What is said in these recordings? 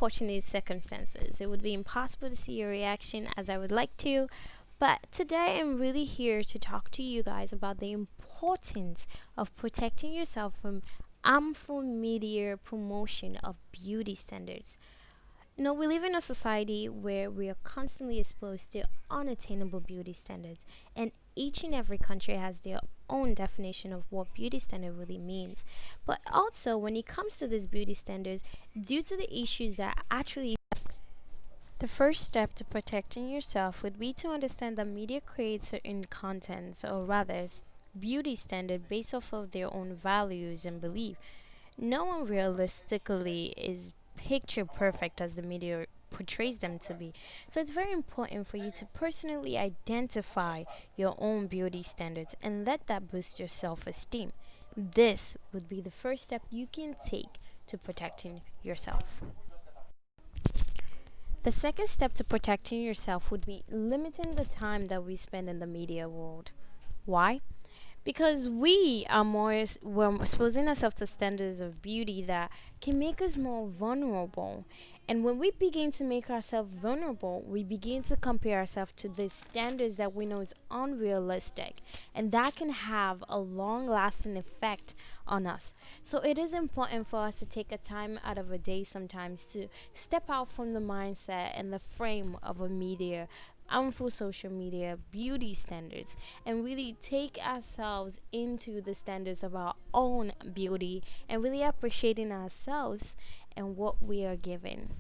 unfortunate circumstances. It would be impossible to see your reaction as I would like to, but today I'm really here to talk to you guys about the importance of protecting yourself from harmful media promotion of beauty standards. We live in a society where we are constantly exposed to unattainable beauty standards, and each and every country has their own definition of what beauty standard really means. But also, when it comes to these beauty standards, due to the issues that actually the first step to protecting yourself would be to understand that media creates certain contents, or rather, beauty standard based off of their own values and belief. No one realistically is picture perfect as the media portrays them to be. So it's very important for you to personally identify your own beauty standards and let that boost your self esteem. This would be the first step you can take to protecting yourself. The second step to protecting yourself would be limiting the time that we spend in the media world. Why? Because we're exposing ourselves to standards of beauty that can make us more vulnerable. And when we begin to make ourselves vulnerable, we begin to compare ourselves to the standards that we know is unrealistic, and that can have a long lasting effect on us. So it is important for us to take a time out of a day sometimes to step out from the mindset and the frame of a media harmful social media beauty standards, and really take ourselves into the standards of our own beauty and really appreciating ourselves and what we are given.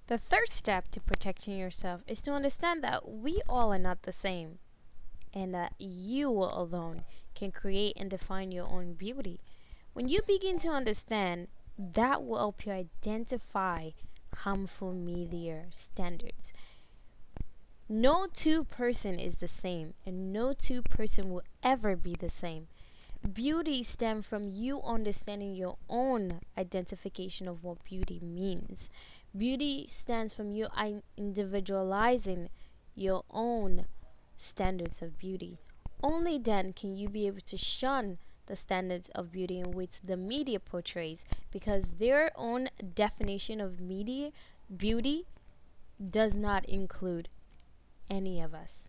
The third step to protecting yourself is to understand that we all are not the same, and that you alone can create and define your own beauty. When you begin to understand, that will help you identify harmful media standards. No two person is the same, and no two person will ever be the same. Beauty stems from you understanding your own identification of what beauty means. Beauty stands from you individualizing your own standards of beauty. Only then can you be able to shun the standards of beauty in which the media portrays, because their own definition of media beauty does not include any of us.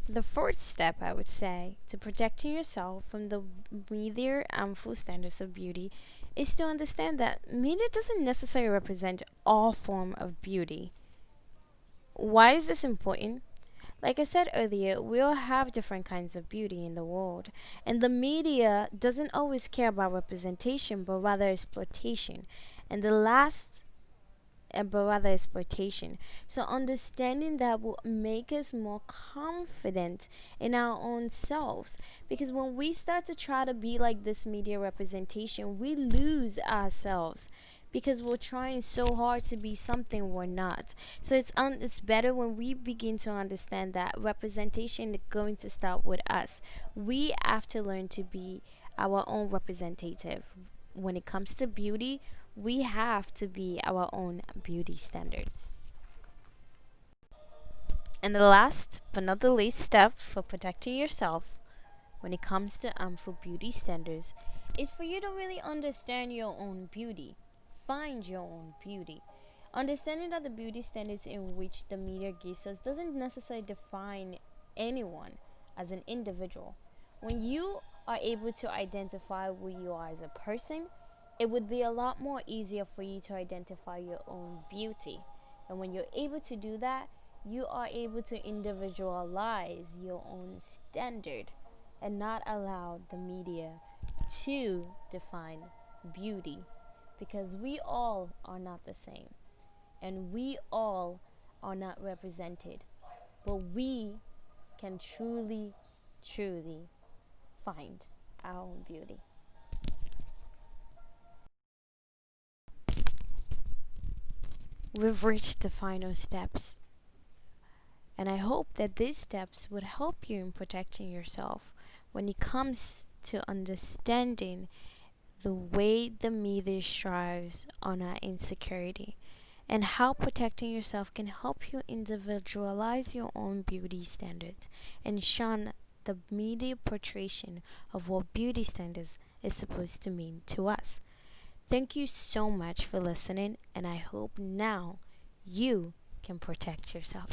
The fourth step, I would say, to protecting yourself from the media harmful standards of beauty is to understand that media doesn't necessarily represent all form of beauty. Why is this important? Like I said earlier, we all have different kinds of beauty in the world, and the media doesn't always care about representation, but rather exploitation. And the last but rather exploitation. So understanding that will make us more confident in our own selves. Because when we start to try to be like this media representation, we lose ourselves. Because we're trying so hard to be something we're not. So it's better when we begin to understand that representation is going to start with us. We have to learn to be our own representative. When it comes to beauty, we have to be our own beauty standards. And the last but not the least step for protecting yourself when it comes to harmful beauty standards is for you to really understand your own beauty. Find your own beauty. Understanding that the beauty standards in which the media gives us doesn't necessarily define anyone as an individual. When you are able to identify who you are as a person, it would be a lot more easier for you to identify your own beauty. And when you're able to do that, you are able to individualize your own standard and not allow the media to define beauty, because we all are not the same and we all are not represented, but we can truly find our own beauty. We've reached the final steps, and I hope that these steps would help you in protecting yourself when it comes to understanding the way the media strives on our insecurity. and how protecting yourself can help you individualize your own beauty standards and shun the media portrayal of what beauty standards is supposed to mean to us. Thank you so much for listening, and I hope now you can protect yourself.